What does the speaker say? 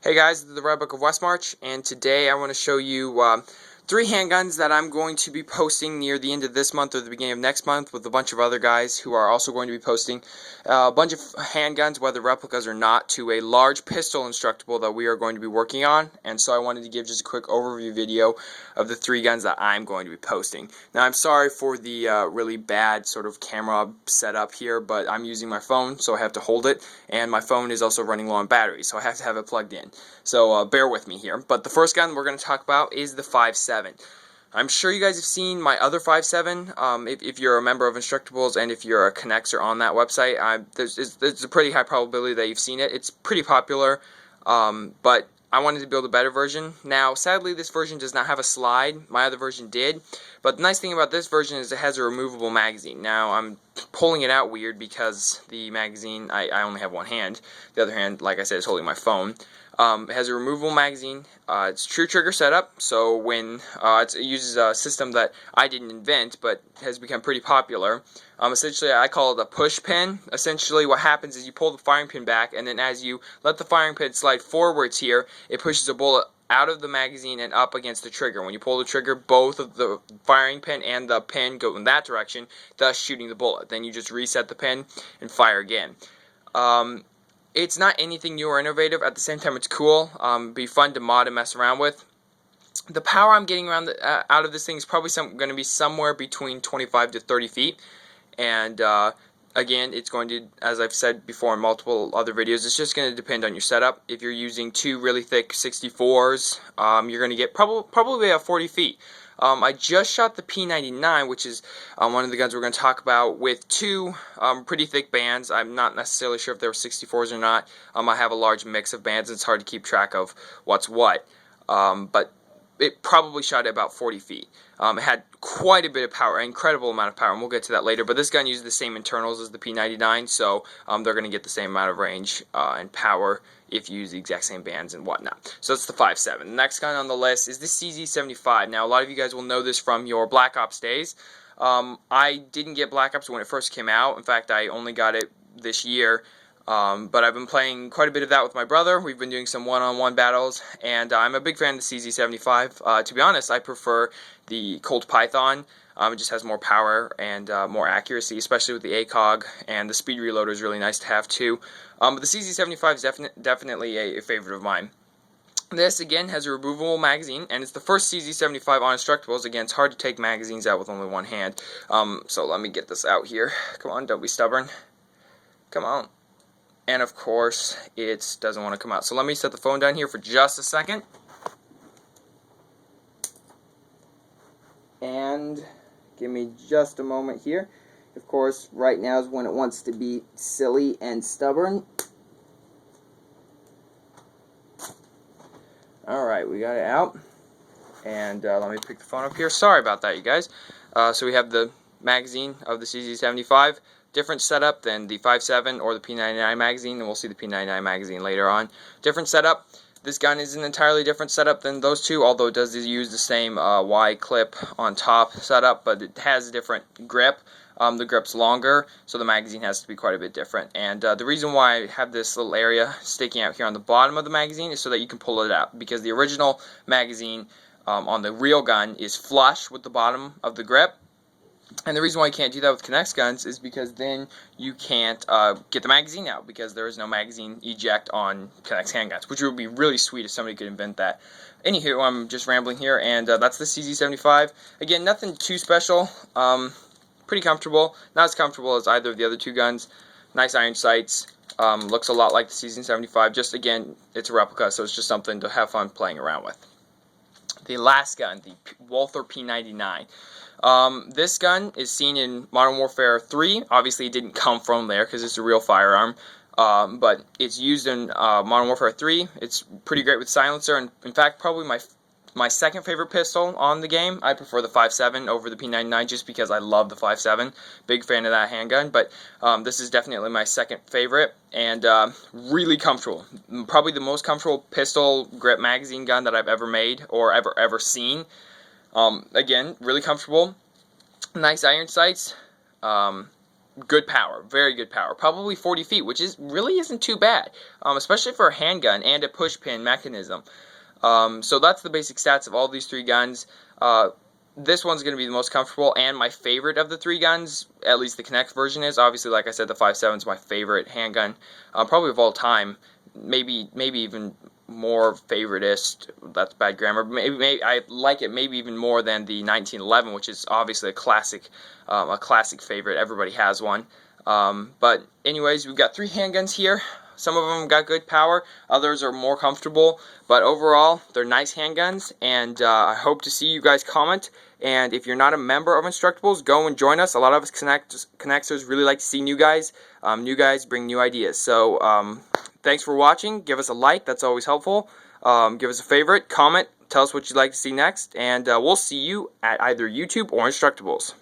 Hey guys, this is the Red Book of Westmarch, and today I want to show you 3 handguns that I'm going to be posting near the end of this month or the beginning of next month with a bunch of other guys who are also going to be posting a bunch of handguns, whether replicas or not, to a large pistol instructable that we are going to be working on. And so I wanted to give just a quick overview video of the 3 guns that I'm going to be posting. Now I'm sorry for the really bad sort of camera setup here, but I'm using my phone, so I have to hold it, and my phone is also running low on battery, so I have to have it plugged in. So bear with me here. But the first gun we're going to talk about is the Five-SeveN. I'm sure you guys have seen my other Five-SeveN, if you're a member of Instructables and if you're a connexer on that website. There's a pretty high probability that you've seen it. It's pretty popular, but I wanted to build a better version. Now, sadly, this version does not have a slide. My other version did. But the nice thing about this version is it has a removable magazine. Now, I'm pulling it out weird because the magazine, I only have one hand. The other hand, like I said, is holding my phone. It has a removable magazine. It's true trigger setup, so when it uses a system that I didn't invent but has become pretty popular. Essentially, I call it a push pin. Essentially, what happens is you pull the firing pin back, and then as you let the firing pin slide forwards here, it pushes a bullet out of the magazine and up against the trigger. When you pull the trigger, both of the firing pin and the pin go in that direction, thus shooting the bullet. Then you just reset the pin and fire again. It's not anything new or innovative. At the same time, it's cool. Be fun to mod and mess around with. The power I'm getting around out of this thing is probably going to be somewhere between 25 to 30 feet. And again, it's going to, as I've said before in multiple other videos, it's just going to depend on your setup. If you're using 2 really thick 64s, you're going to get probably about 40 feet. I just shot the P99, which is one of the guns we're going to talk about, with 2 pretty thick bands. I'm not necessarily sure if they were 64s or not. I have a large mix of bands, and it's hard to keep track of what's what. But it probably shot at about 40 feet. It had quite a bit of power, an incredible amount of power, and we'll get to that later. But this gun uses the same internals as the P99, so they're going to get the same amount of range and power if you use the exact same bands and whatnot. So that's the Five-SeveN. The next gun on the list is the CZ75. Now, a lot of you guys will know this from your Black Ops days. I didn't get Black Ops when it first came out. In fact, I only got it this year. But I've been playing quite a bit of that with my brother. We've been doing some one-on-one battles, and I'm a big fan of the CZ75. To be honest, I prefer the Colt Python. It just has more power and more accuracy, especially with the ACOG, and the speed reloader is really nice to have too. But the CZ75 is definitely a favorite of mine. This, again, has a removable magazine, and it's the first CZ75 on Instructables. Again, it's hard to take magazines out with only one hand. So let me get this out here. Come on, don't be stubborn. Come on. And of course, it doesn't want to come out. So let me set the phone down here for just a second. And give me just a moment here. Of course, right now is when it wants to be silly and stubborn. Alright, we got it out. And let me pick the phone up here. Sorry about that, you guys. So we have the magazine of the CZ75. Different setup than the Five-SeveN or the P99 magazine, and we'll see the P99 magazine later on. Different setup. This gun is an entirely different setup than those two, although it does use the same Y clip on top setup, but it has a different grip. The grip's longer, so the magazine has to be quite a bit different. And the reason why I have this little area sticking out here on the bottom of the magazine is so that you can pull it out, because the original magazine on the real gun is flush with the bottom of the grip. And the reason why you can't do that with K'NEX guns is because then you can't get the magazine out, because there is no magazine eject on K'NEX handguns, which would be really sweet if somebody could invent that. Anywho, I'm just rambling here, and that's the CZ75. Again, nothing too special. Pretty comfortable. Not as comfortable as either of the other 2 guns. Nice iron sights. Looks a lot like the CZ75. Just, again, it's a replica, so it's just something to have fun playing around with. The last gun, the Walther P99. This gun is seen in Modern Warfare 3. Obviously, it didn't come from there because it's a real firearm. But it's used in Modern Warfare 3. It's pretty great with silencer, and in fact, probably my second favorite pistol on the game. I prefer the Five-SeveN over the P99 just because I love the Five-SeveN. Big fan of that handgun, but this is definitely my second favorite, and really comfortable. Probably the most comfortable pistol grip magazine gun that I've ever made or ever seen. Again, really comfortable. Nice iron sights. good power, very good power, probably 40 feet, which really isn't too bad, especially for a handgun and a push pin mechanism. So that's the basic stats of all these three guns. This one's going to be the most comfortable and my favorite of the three guns, at least the Connect version is. Obviously, like I said, the 5.7 is my favorite handgun, probably of all time. Maybe even more favoritist. That's bad grammar. Maybe I like it maybe even more than the 1911, which is obviously a classic favorite. Everybody has one. But anyways, we've got three handguns here. Some of them got good power, others are more comfortable, but overall, they're nice handguns, and I hope to see you guys comment. And if you're not a member of Instructables, go and join us. A lot of us Connectors really like to see new guys. New guys bring new ideas. So thanks for watching. Give us a like, that's always helpful. Give us a favorite, comment, tell us what you'd like to see next, and we'll see you at either YouTube or Instructables.